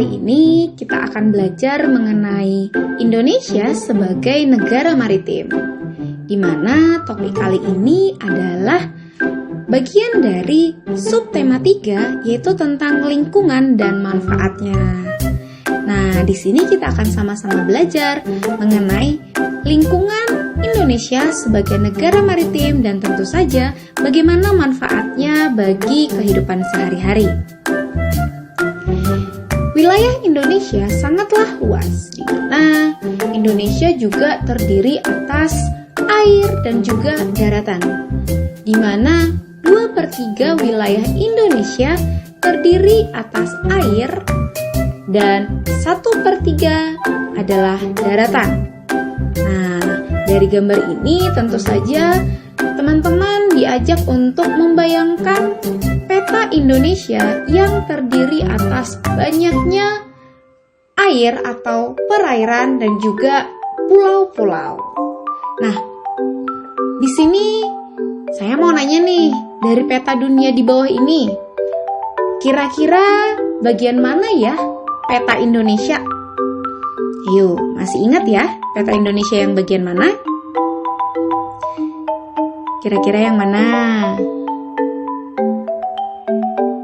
kali ini kita akan belajar mengenai Indonesia sebagai negara maritim, di mana topik kali ini adalah bagian dari subtema 3, yaitu tentang lingkungan dan manfaatnya. Nah, di sini kita akan sama-sama belajar mengenai lingkungan Indonesia sebagai negara maritim dan tentu saja bagaimana manfaatnya bagi kehidupan sehari-hari. Wilayah Indonesia sangatlah luas, di mana Indonesia juga terdiri atas air dan juga daratan, di mana 2/3 wilayah Indonesia terdiri atas air dan 1/3 adalah daratan. Nah, dari gambar ini tentu saja teman-teman diajak untuk membayangkan peta Indonesia yang terdiri atas banyaknya air atau perairan dan juga pulau-pulau. Nah, di sini saya mau nanya nih, dari peta dunia di bawah ini, kira-kira bagian mana ya peta Indonesia? Ayo, masih ingat ya peta Indonesia yang bagian mana? Kira-kira yang mana?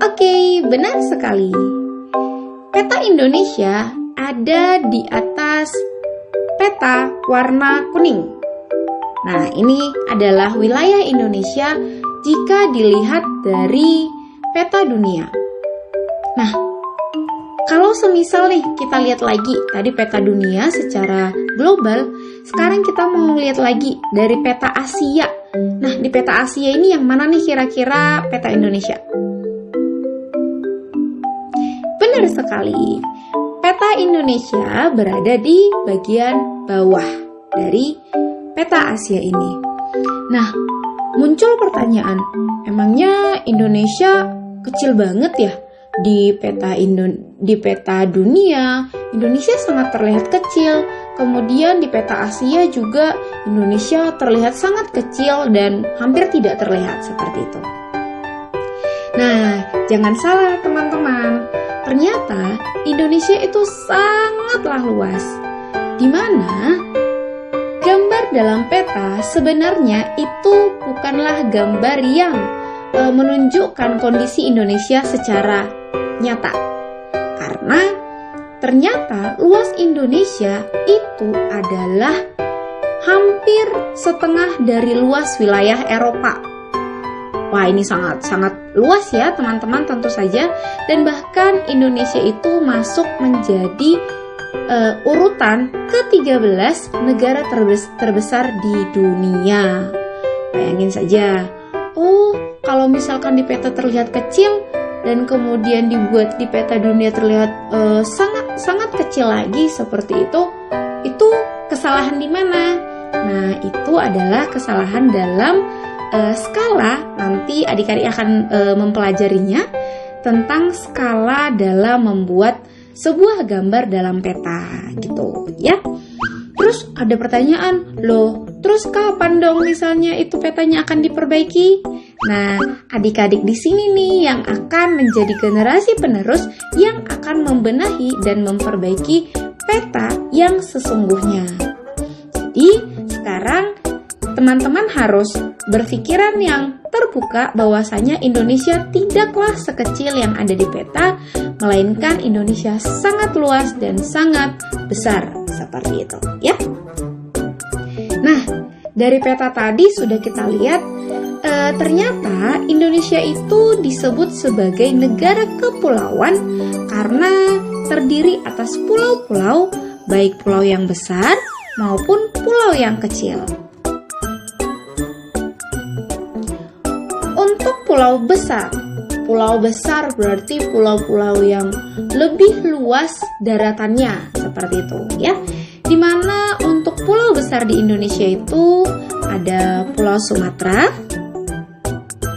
Oke, benar sekali. Peta Indonesia ada di atas peta warna kuning. Nah, ini adalah wilayah Indonesia jika dilihat dari peta dunia. Nah, kalau semisal nih kita lihat lagi tadi peta dunia secara global, sekarang kita mau lihat lagi dari peta Asia. Nah, di peta Asia ini yang mana nih kira-kira peta Indonesia? Benar sekali. Peta Indonesia berada di bagian bawah dari peta Asia ini. Nah, muncul pertanyaan, emangnya Indonesia kecil banget ya? Di peta dunia, Indonesia sangat terlihat kecil. Kemudian di peta Asia juga Indonesia terlihat sangat kecil dan hampir tidak terlihat seperti itu. Nah, jangan salah teman-teman. Ternyata Indonesia itu sangatlah luas. Di mana gambar dalam peta sebenarnya itu bukanlah gambar yang menunjukkan kondisi Indonesia secara nyata. Karena ternyata luas Indonesia itu adalah hampir setengah dari luas wilayah Eropa. Wah, ini sangat luas ya teman-teman tentu saja. Dan bahkan Indonesia itu masuk menjadi urutan ke-13 negara terbesar di dunia. Bayangin saja, kalau misalkan di peta terlihat kecil dan kemudian dibuat di peta dunia terlihat sangat kecil lagi seperti itu kesalahan di mana? Nah, itu adalah kesalahan dalam skala. Nanti adik-adik akan mempelajarinya tentang skala dalam membuat sebuah gambar dalam peta gitu ya. Terus ada pertanyaan, loh, terus kapan dong misalnya itu petanya akan diperbaiki? Nah, adik-adik di sini nih yang akan menjadi generasi penerus yang akan membenahi dan memperbaiki peta yang sesungguhnya. Jadi, sekarang teman-teman harus berpikiran yang terbuka bahwasanya Indonesia tidaklah sekecil yang ada di peta, melainkan Indonesia sangat luas dan sangat besar seperti itu ya. Nah, dari peta tadi sudah kita lihat ternyata Indonesia itu disebut sebagai negara kepulauan karena terdiri atas pulau-pulau, baik pulau yang besar maupun pulau yang kecil. Untuk pulau besar berarti pulau-pulau yang lebih luas daratannya seperti itu ya. Dimana untuk pulau besar di Indonesia itu ada Pulau Sumatera,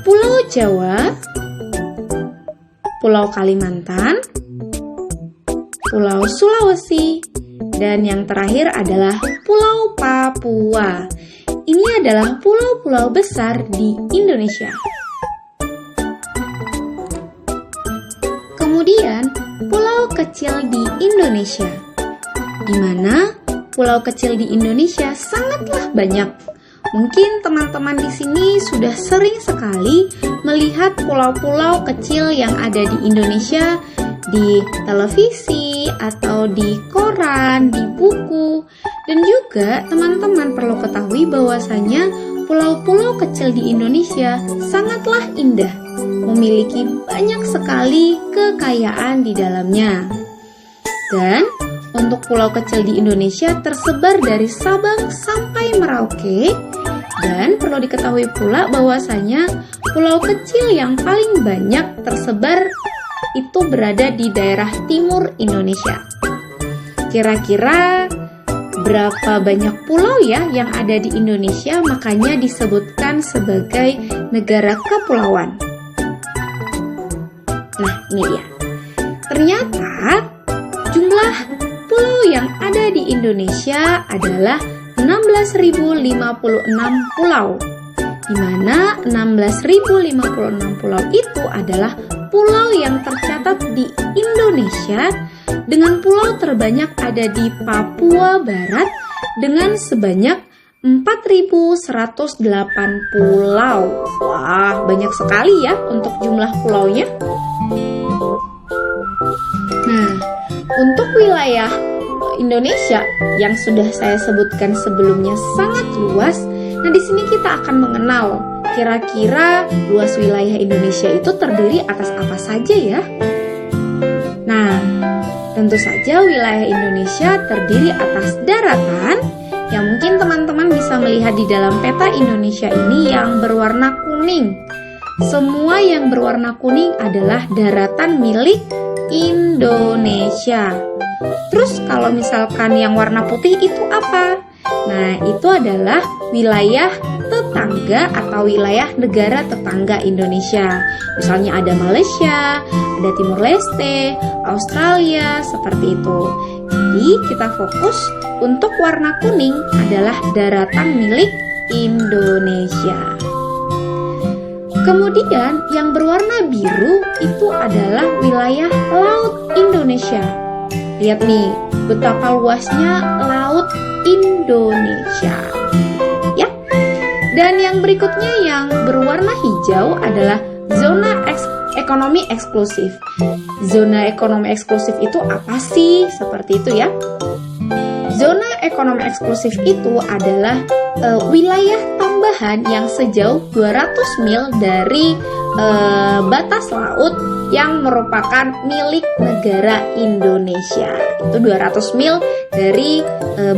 Pulau Jawa, Pulau Kalimantan, Pulau Sulawesi, dan yang terakhir adalah Pulau Papua. Ini adalah pulau-pulau besar di Indonesia. Kemudian, pulau kecil di Indonesia. Di mana pulau kecil di Indonesia sangatlah banyak. Mungkin teman-teman di sini sudah sering sekali melihat pulau-pulau kecil yang ada di Indonesia di televisi atau di koran, di buku. Dan juga teman-teman perlu ketahui bahwasanya pulau-pulau kecil di Indonesia sangatlah indah, memiliki banyak sekali kekayaan di dalamnya. Dan untuk pulau kecil di Indonesia tersebar dari Sabang sampai Merauke. Dan perlu diketahui pula bahwasanya pulau kecil yang paling banyak tersebar itu berada di daerah timur Indonesia. Kira-kira berapa banyak pulau ya yang ada di Indonesia, makanya disebutkan sebagai negara kepulauan. Nah, ini dia. Ternyata jumlah pulau yang ada di Indonesia adalah 16.056 pulau, di mana 16.056 pulau itu adalah pulau yang tercatat di Indonesia, dengan pulau terbanyak ada di Papua Barat dengan sebanyak 4.108 pulau. Wah, banyak sekali ya untuk jumlah pulaunya. Nah, untuk wilayah Indonesia yang sudah saya sebutkan sebelumnya sangat luas. Nah, di sini kita akan mengenal kira-kira luas wilayah Indonesia itu terdiri atas apa saja ya. Nah, tentu saja wilayah Indonesia terdiri atas daratan yang mungkin teman-teman bisa melihat di dalam peta Indonesia ini yang berwarna kuning. Semua yang berwarna kuning adalah daratan milik Indonesia. Terus kalau misalkan yang warna putih itu apa? Nah, itu adalah wilayah tetangga atau wilayah negara tetangga Indonesia. Misalnya ada Malaysia, ada Timor Leste, Australia, seperti itu. Jadi kita fokus untuk warna kuning adalah daratan milik Indonesia. Kemudian yang berwarna biru itu adalah wilayah laut Indonesia. Lihat nih, betapa luasnya laut Indonesia. Ya. Dan yang berikutnya yang berwarna hijau adalah zona ekonomi eksklusif. Zona ekonomi eksklusif itu apa sih? Seperti itu ya. Zona ekonomi eksklusif itu adalah wilayah tambahan yang sejauh 200 mil dari batas laut yang merupakan milik negara Indonesia. Itu 200 mil dari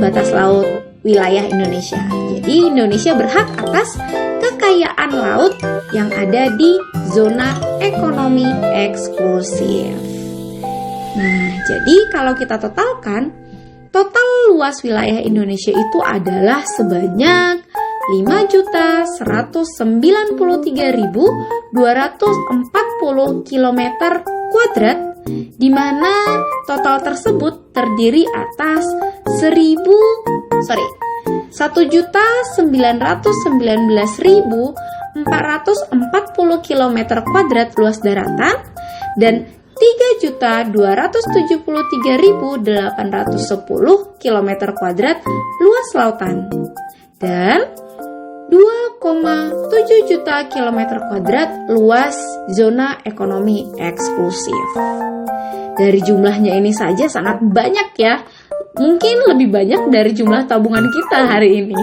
batas laut wilayah Indonesia. Jadi Indonesia berhak atas kekayaan laut yang ada di zona ekonomi eksklusif. Nah, jadi kalau kita totalkan, total luas wilayah Indonesia itu adalah sebanyak 5.193.240 km kuadrat, di mana total tersebut terdiri atas 1.919.440 km kuadrat luas daratan dan 3.273.810 km kuadrat luas lautan dan 2,7 juta kilometer kuadrat luas zona ekonomi eksklusif. Dari jumlahnya ini saja sangat banyak ya. Mungkin lebih banyak dari jumlah tabungan kita hari ini.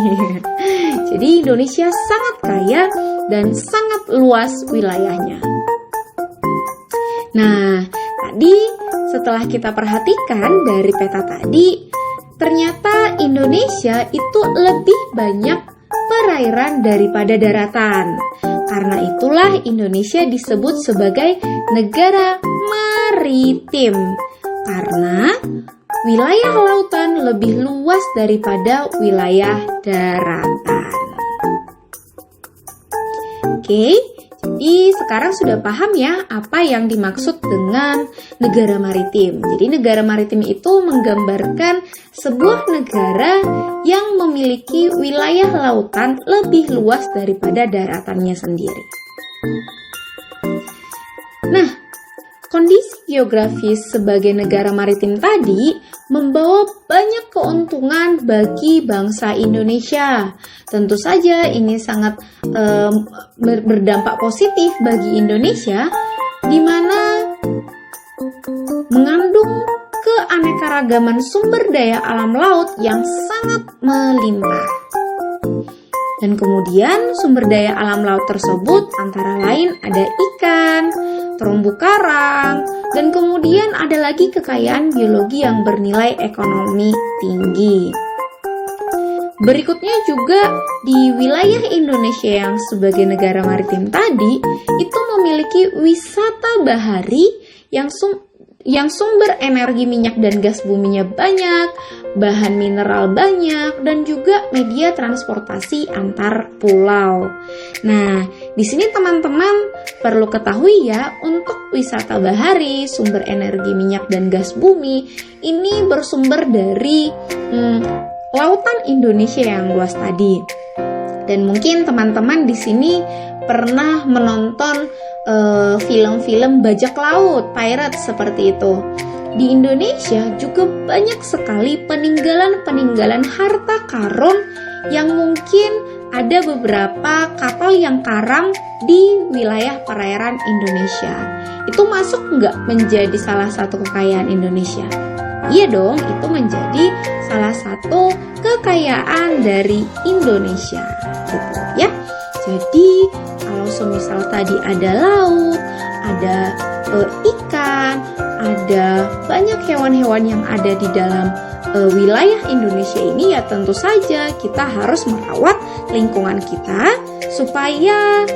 Jadi Indonesia sangat kaya dan sangat luas wilayahnya. Nah, tadi setelah kita perhatikan dari peta tadi, ternyata Indonesia itu lebih banyak perairan daripada daratan. Karena itulah Indonesia disebut sebagai negara maritim. Karena wilayah lautan lebih luas daripada wilayah daratan. Oke, jadi sekarang sudah paham ya apa yang dimaksud dengan negara maritim. Jadi negara maritim itu menggambarkan sebuah negara yang memiliki wilayah lautan lebih luas daripada daratannya sendiri. Nah, kondisi geografis sebagai negara maritim tadi membawa banyak keuntungan bagi bangsa Indonesia. Tentu saja ini sangat berdampak positif bagi Indonesia, di mana mengandung keanekaragaman sumber daya alam laut yang sangat melimpah. Dan kemudian sumber daya alam laut tersebut antara lain ada ikan, terumbu karang, dan kemudian ada lagi kekayaan biologi yang bernilai ekonomi tinggi. Berikutnya juga di wilayah Indonesia yang sebagai negara maritim tadi itu memiliki wisata bahari yang sumber energi minyak dan gas buminya banyak, bahan mineral banyak, dan juga media transportasi antar pulau. Nah, di sini teman-teman perlu ketahui ya, untuk wisata bahari, sumber energi minyak dan gas bumi ini bersumber dari lautan Indonesia yang luas tadi. Dan mungkin teman-teman di sini pernah menonton film-film bajak laut, pirate seperti itu. Di Indonesia juga banyak sekali peninggalan-peninggalan harta karun yang mungkin ada beberapa kapal yang karam di wilayah perairan Indonesia. Itu masuk nggak menjadi salah satu kekayaan Indonesia? Iya dong, itu menjadi salah satu kekayaan dari Indonesia, gitu ya. Jadi kalau semisal tadi ada laut, ada ikan, ada banyak hewan-hewan yang ada di dalam wilayah Indonesia ini, ya tentu saja kita harus merawat lingkungan kita supaya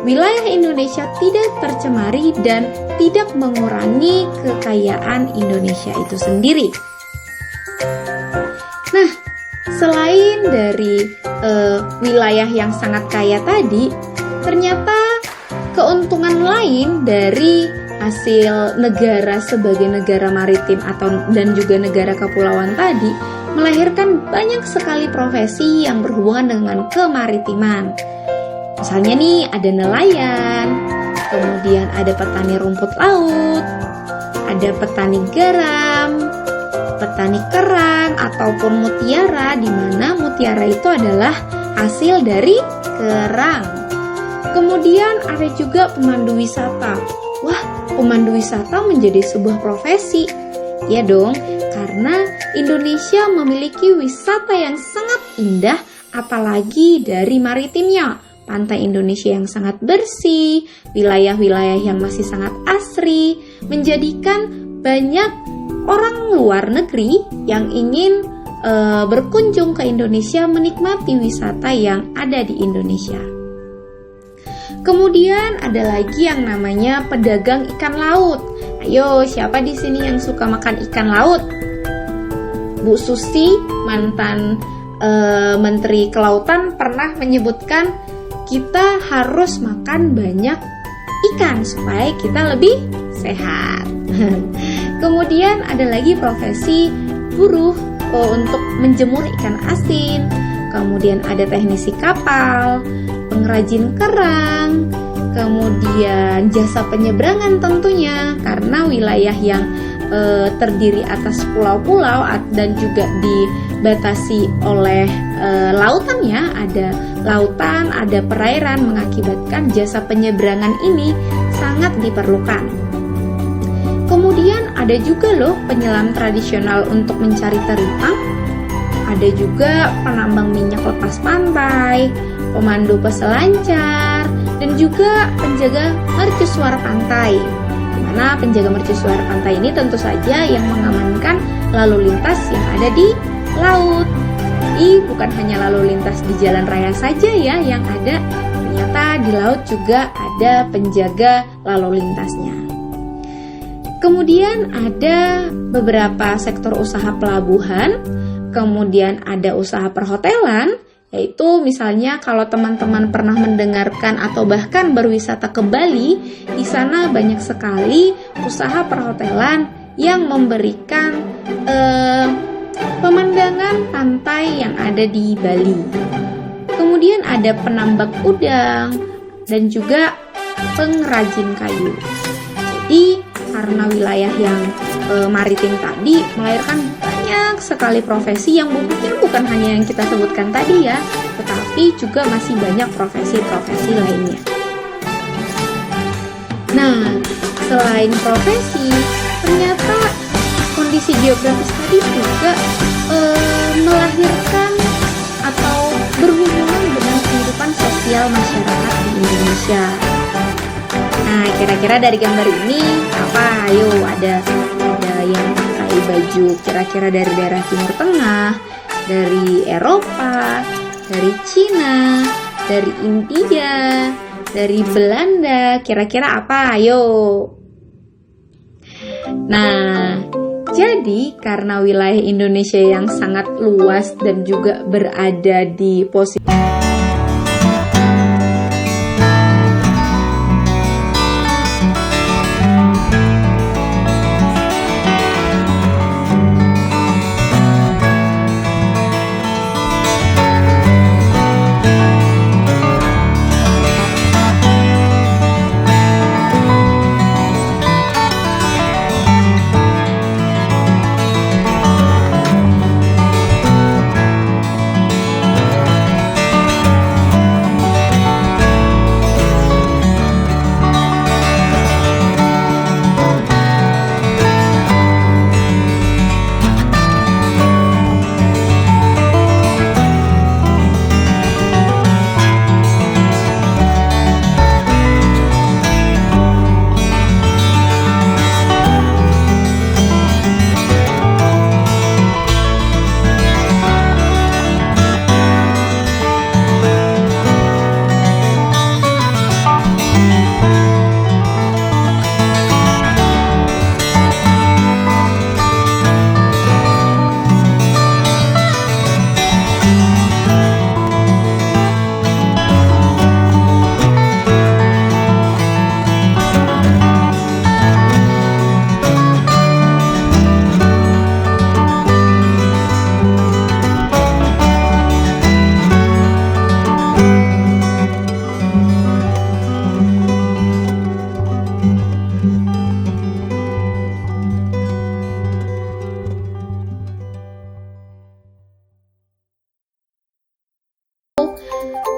wilayah Indonesia tidak tercemari dan tidak mengurangi kekayaan Indonesia itu sendiri. Nah, selain dari wilayah yang sangat kaya tadi, ternyata keuntungan lain dari hasil negara sebagai negara maritim dan juga negara kepulauan tadi melahirkan banyak sekali profesi yang berhubungan dengan kemaritiman. Misalnya nih, ada nelayan, kemudian ada petani rumput laut, ada petani garam, petani kerang ataupun mutiara, di mana mutiara itu adalah hasil dari kerang. Kemudian ada juga pemandu wisata. Wah, pemandu wisata menjadi sebuah profesi. Ya dong, karena Indonesia memiliki wisata yang sangat indah, apalagi dari maritimnya. Pantai Indonesia yang sangat bersih, wilayah-wilayah yang masih sangat asri, menjadikan banyak orang luar negeri yang ingin berkunjung ke Indonesia menikmati wisata yang ada di Indonesia. Kemudian ada lagi yang namanya pedagang ikan laut. Ayo, siapa di sini yang suka makan ikan laut? Bu Susi, mantan Menteri Kelautan, pernah menyebutkan kita harus makan banyak ikan supaya kita lebih sehat. Kemudian ada lagi profesi buruh untuk menjemur ikan asin. Kemudian ada teknisi kapal, pengrajin kerang, kemudian jasa penyeberangan tentunya, karena wilayah yang terdiri atas pulau-pulau dan juga dibatasi oleh lautannya, ada lautan, ada perairan, mengakibatkan jasa penyeberangan ini sangat diperlukan. Kemudian ada juga loh penyelam tradisional untuk mencari teripang, ada juga penambang minyak lepas pantai, pemandu peselancar, dan juga penjaga mercusuar pantai. Dimana penjaga mercusuar pantai ini tentu saja yang mengamankan lalu lintas yang ada di laut. Jadi bukan hanya lalu lintas di jalan raya saja ya yang ada, ternyata di laut juga ada penjaga lalu lintasnya. Kemudian ada beberapa sektor usaha pelabuhan, kemudian ada usaha perhotelan, yaitu misalnya kalau teman-teman pernah mendengarkan atau bahkan berwisata ke Bali, di sana banyak sekali usaha perhotelan yang memberikan pemandangan pantai yang ada di Bali. Kemudian ada penambak udang dan juga pengrajin kayu. Jadi karena wilayah yang maritim tadi melahirkan banyak sekali profesi yang mungkin bukan hanya yang kita sebutkan tadi ya, tetapi juga masih banyak profesi-profesi lainnya. Nah, selain profesi, ternyata kondisi geografis tadi juga melahirkan atau berhubungan dengan kehidupan sosial masyarakat di Indonesia. Nah, kira-kira dari gambar ini apa? Ayo, ada yang pakai baju kira-kira dari daerah Timur Tengah, dari Eropa, dari Cina, dari India, dari Belanda. Kira-kira apa? Ayo. Nah, jadi karena wilayah Indonesia yang sangat luas dan juga berada di posisi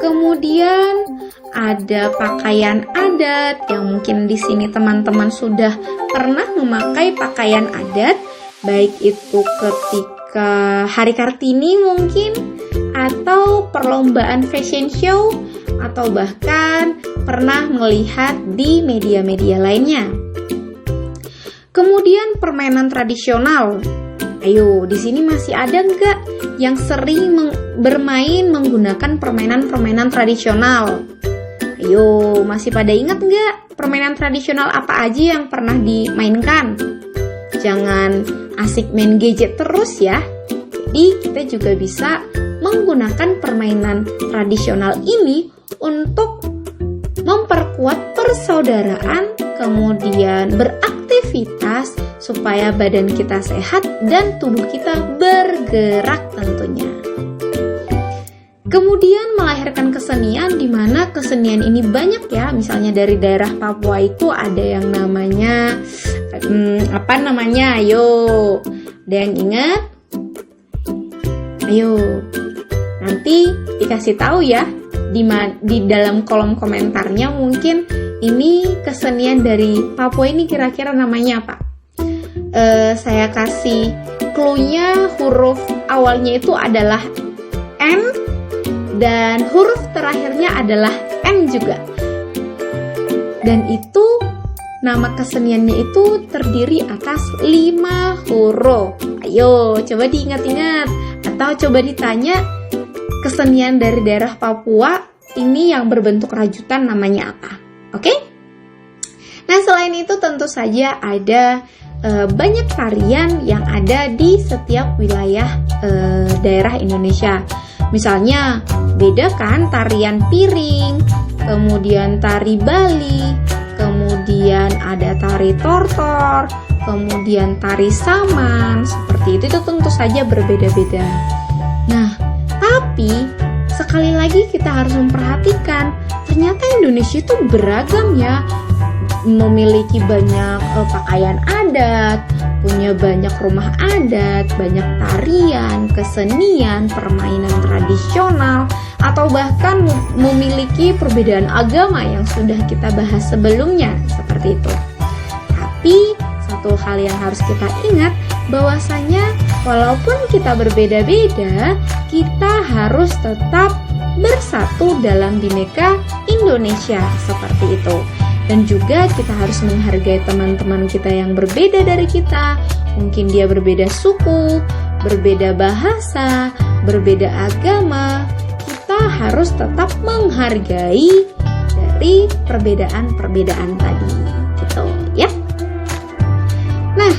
kemudian ada pakaian adat yang mungkin di sini teman-teman sudah pernah memakai pakaian adat, baik itu ketika Hari Kartini mungkin, atau perlombaan fashion show, atau bahkan pernah melihat di media-media lainnya. Kemudian permainan tradisional. Ayo, di sini masih ada nggak yang sering bermain menggunakan permainan-permainan tradisional? Ayo, masih pada ingat nggak permainan tradisional apa aja yang pernah dimainkan? Jangan asik main gadget terus ya. Jadi kita juga bisa menggunakan permainan tradisional ini untuk memperkuat persaudaraan, kemudian beraktivitas supaya badan kita sehat dan tubuh kita bergerak tentunya. Kemudian melahirkan kesenian, di mana kesenian ini banyak ya. Misalnya dari daerah Papua itu ada yang namanya Ayo, ada yang ingat? Ayo, nanti dikasih tahu ya di dalam kolom komentarnya. Mungkin ini kesenian dari Papua ini kira-kira namanya apa? Saya kasih clue-nya, huruf awalnya itu adalah N dan huruf terakhirnya adalah N juga. Dan itu nama keseniannya itu terdiri atas 5 huruf. Ayo coba diingat-ingat atau coba ditanya, kesenian dari daerah Papua ini yang berbentuk rajutan namanya apa? Oke? Nah, selain itu tentu saja ada banyak tarian yang ada di setiap wilayah daerah Indonesia. Misalnya, beda kan tarian piring, kemudian tari Bali, kemudian ada tari tortor, kemudian tari saman, seperti itu tentu saja berbeda-beda. Nah, tapi sekali lagi kita harus memperhatikan, ternyata Indonesia itu beragam ya. memiliki banyak pakaian adat, punya banyak rumah adat, banyak tarian, kesenian, permainan tradisional, atau bahkan memiliki perbedaan agama yang sudah kita bahas sebelumnya, seperti itu. Tapi satu hal yang harus kita ingat, bahwasanya walaupun kita berbeda-beda, kita harus tetap bersatu dalam Bhinneka Indonesia, seperti itu. Dan juga kita harus menghargai teman-teman kita yang berbeda dari kita. Mungkin dia berbeda suku, berbeda bahasa, berbeda agama. Kita harus tetap menghargai dari perbedaan-perbedaan tadi, gitu ya. Nah,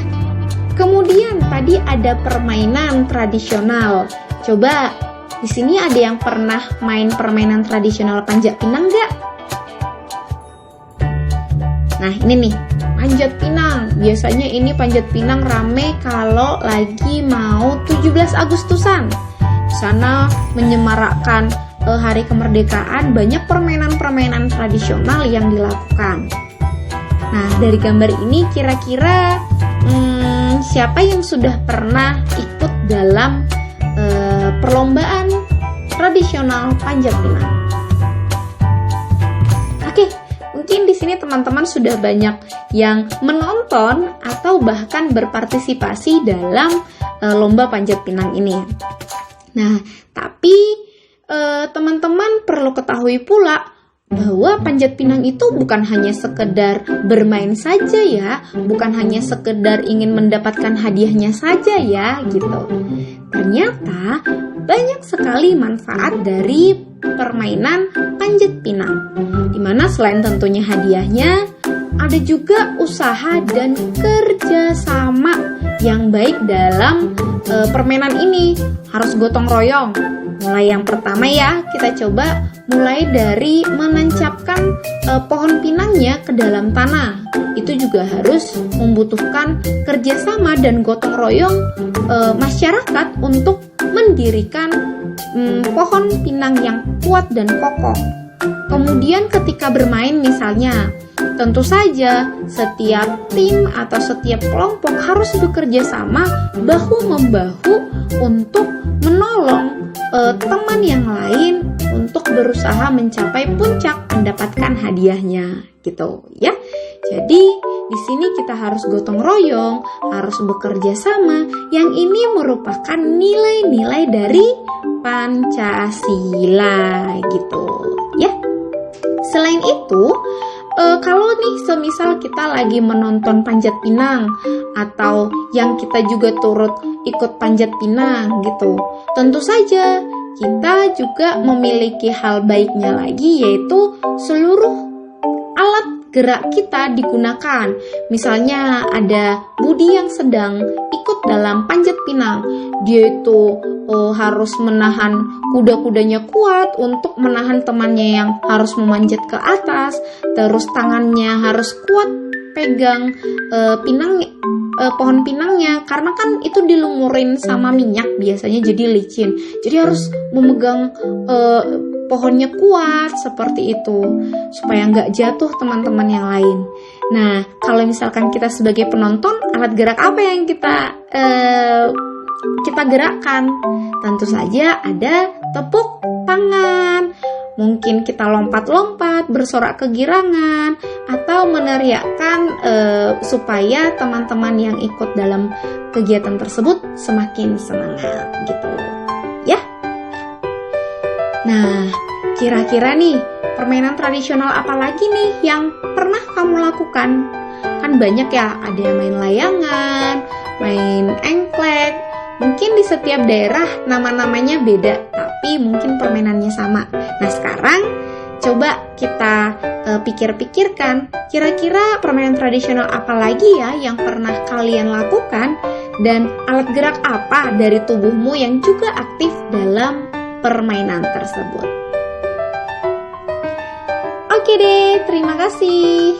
kemudian tadi ada permainan tradisional. Coba di sini ada yang pernah main permainan tradisional panjat pinang nggak? Nah, ini nih, panjat pinang. Biasanya ini panjat pinang rame kalau lagi mau 17 Agustusan. Di sana menyemarakkan hari kemerdekaan, banyak permainan-permainan tradisional yang dilakukan. Nah, dari gambar ini kira-kira siapa yang sudah pernah ikut dalam perlombaan tradisional panjat pinang? Oke, mungkin di sini teman-teman sudah banyak yang menonton atau bahkan berpartisipasi dalam lomba panjat pinang ini. Nah, tapi teman-teman perlu ketahui pula bahwa panjat pinang itu bukan hanya sekedar bermain saja ya, bukan hanya sekedar ingin mendapatkan hadiahnya saja ya, gitu. Ternyata banyak sekali manfaat dari permainan panjat pinang, dimana selain tentunya hadiahnya, ada juga usaha dan kerjasama yang baik dalam permainan ini. Harus gotong royong. Mulai yang pertama ya, kita coba mulai dari menancapkan pohon pinangnya ke dalam tanah. Itu juga harus membutuhkan kerjasama dan gotong royong masyarakat untuk mendirikan pohon pinang yang kuat dan kokoh. Kemudian ketika bermain misalnya, tentu saja setiap tim atau setiap kelompok harus bekerja sama bahu-membahu untuk menolong teman yang lain untuk berusaha mencapai puncak mendapatkan hadiahnya, gitu ya. Jadi di sini kita harus gotong royong, harus bekerja sama. Yang ini merupakan nilai-nilai dari Pancasila, gitu ya. Selain itu, kalau nih semisal kita lagi menonton panjat pinang atau yang kita juga turut ikut panjat pinang gitu, tentu saja kita juga memiliki hal baiknya lagi, yaitu seluruh alat gerak kita digunakan. Misalnya ada Budi yang sedang ikut dalam panjat pinang, dia itu harus menahan kuda-kudanya kuat untuk menahan temannya yang harus memanjat ke atas, terus tangannya harus kuat pegang pohon pinangnya, karena kan itu dilumurin sama minyak biasanya jadi licin, jadi harus memegang pohonnya kuat seperti itu supaya nggak jatuh teman-teman yang lain. Nah, kalau misalkan kita sebagai penonton, alat gerak apa yang kita gerakkan? Tentu saja ada tepuk tangan, mungkin kita lompat-lompat, bersorak kegirangan, atau meneriakkan supaya teman-teman yang ikut dalam kegiatan tersebut semakin semangat, gitu ya. Nah, kira-kira nih permainan tradisional apa lagi nih yang pernah kamu lakukan? Kan banyak ya, ada yang main layangan, main engklek. Mungkin di setiap daerah nama-namanya beda, tapi mungkin permainannya sama. Nah, sekarang coba kita pikir-pikirkan, kira-kira permainan tradisional apa lagi ya yang pernah kalian lakukan, dan alat gerak apa dari tubuhmu yang juga aktif dalam permainan tersebut. Oke deh, terima kasih.